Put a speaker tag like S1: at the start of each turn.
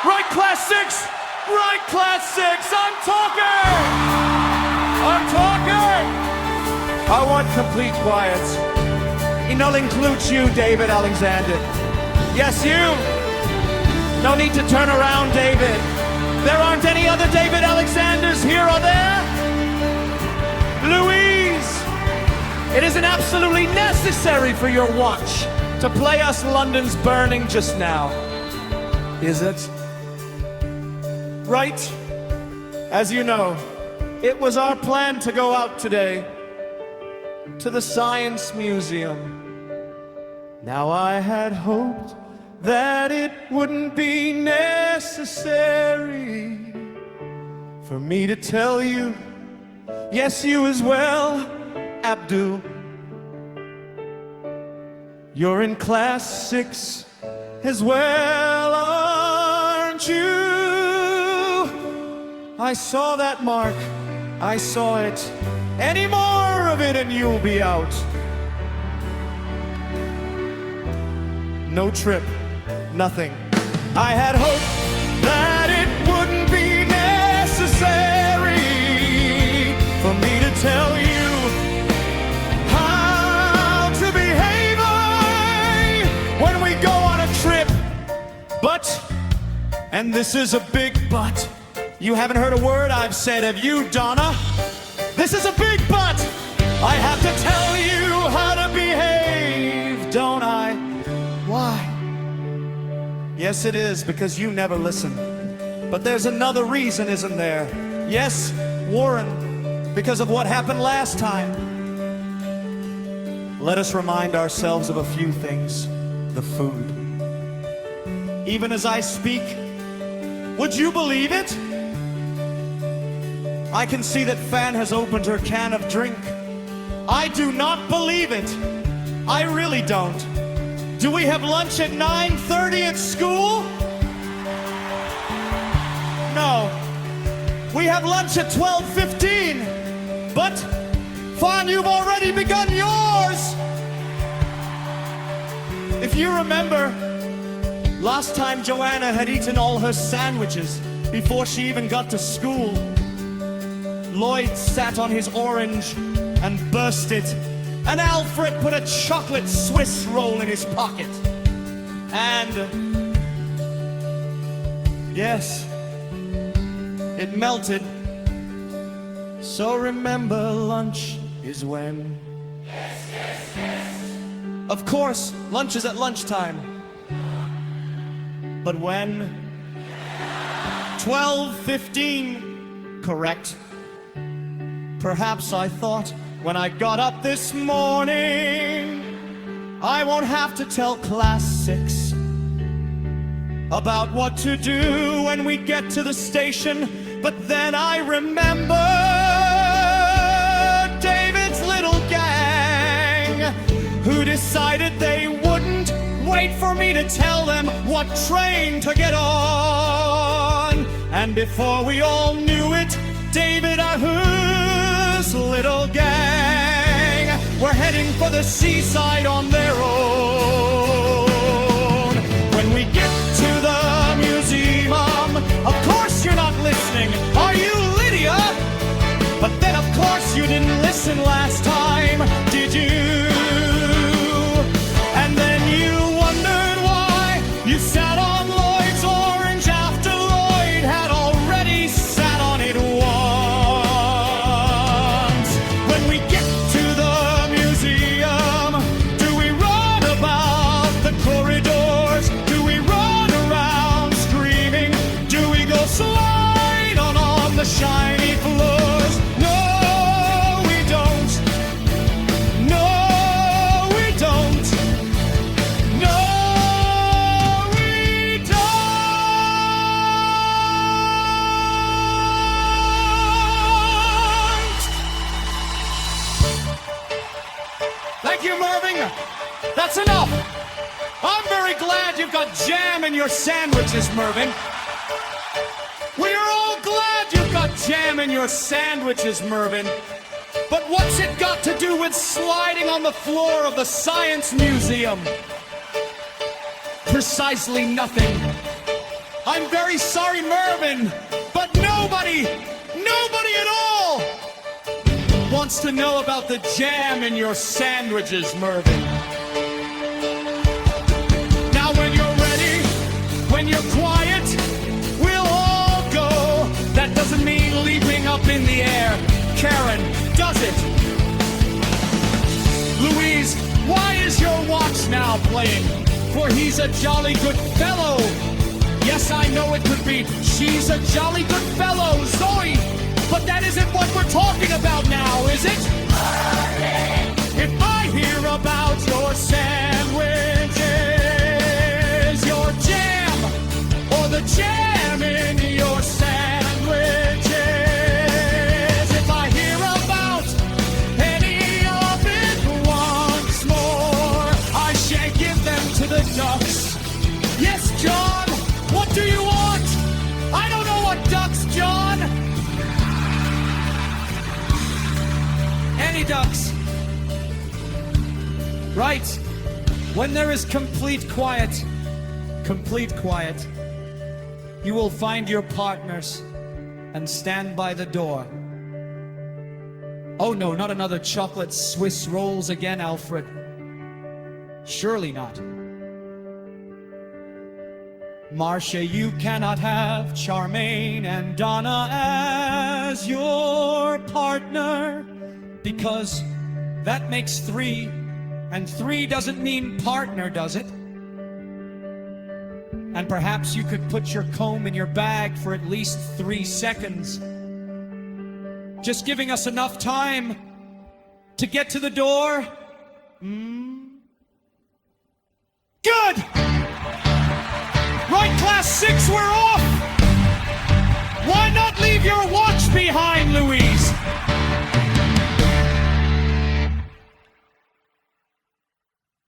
S1: Right, class six! Right, class six! I'm talking! I want complete quiet. And I'll include you, David Alexander. Yes, you! No need to turn around, David. There aren't any other David Alexanders here, are there? Louise! It isn't absolutely necessary for your watch to play us London's Burning just now. Is it? Right? As you know, it was our plan to go out today to the Science Museum. Now I had hoped that it wouldn't be necessary for me to tell you, yes, you as well, Abdul. You're in class 6 as well, aren't you? I saw that mark, I saw it. Any more of it and you'll be out. No trip, nothing. I had hoped that it wouldn't be necessary for me to tell you how to behave when we go on a trip. But, and this is a big but, you haven't heard a word I've said, have you, Donna? This is a big but. I have to tell you how to behave, don't I? Why? Yes, it is, because you never listen. But there's another reason, isn't there? Yes, Warren, because of what happened last time. Let us remind ourselves of a few things. The food. Even as I speak, would you believe it? I can see that Fan has opened her can of drink. I do not believe it. I really don't. Do we have lunch at 9:30 at school? No. We have lunch at 12:15. But, Fawn, you've already begun yours. If you remember, last time Joanna had eaten all her sandwiches before she even got to school. Lloyd sat on his orange and burst it, and Alfred put a chocolate Swiss roll in his pocket. And yes, it melted. So remember, lunch is when. Yes, yes, yes. Of course, lunch is at lunchtime. But when? 12:15, correct. Perhaps I thought when I got up this morning, I won't have to tell class 6 about what to do when we get to the station. But then I remember David's little gang, who decided they wouldn't wait for me to tell them what train to get on. And before we all knew it, David Ahu's little gang were heading for the seaside on their own. When we get to the museum, of course you're not listening, are you, Lydia? But then of course you didn't listen last time, did you? And then you wondered why you sat on Lloyd's orange after Lloyd had already sat on it once. When we get to the museum, do we run about the corridors? Do we run around screaming? Do we go slide on the shiny floors? No, we don't. No, we don't. No, we don't. Thank you, Mervyn. That's enough. I'm very glad you've got jam in your sandwiches, Mervyn. We are all glad you've got jam in your sandwiches, Mervyn. But what's it got to do with sliding on the floor of the Science Museum? Precisely nothing. I'm very sorry, Mervyn, but nobody at all wants to know about the jam in your sandwiches, Mervyn. Now when you're ready, when you're quiet, we'll all go. That doesn't mean leaping up in the air, Karen, does it? Louise, why is your watch now playing? For he's a jolly good fellow. Yes, I know it could be. She's a jolly good fellow, Zoe. But that isn't what we're talking about now, is it? If I hear about your sandwiches, your jam, or the jam in your sandwiches, if I hear about any of it once more, I shan't give them to the ducks. Yes, John, what do you want? I don't know what ducks, John. Any ducks. Right. When there is complete quiet, you will find your partners and stand by the door. Oh no, not another chocolate Swiss rolls again, Alfred. Surely not. Marcia, you cannot have Charmaine and Donna as your partner, because that makes 3, and 3 doesn't mean partner, does it? And perhaps you could put your comb in your bag for at least 3 seconds, just giving us enough time to get to the door. Good! Right, class 6, we're off! Why not leave your watch behind?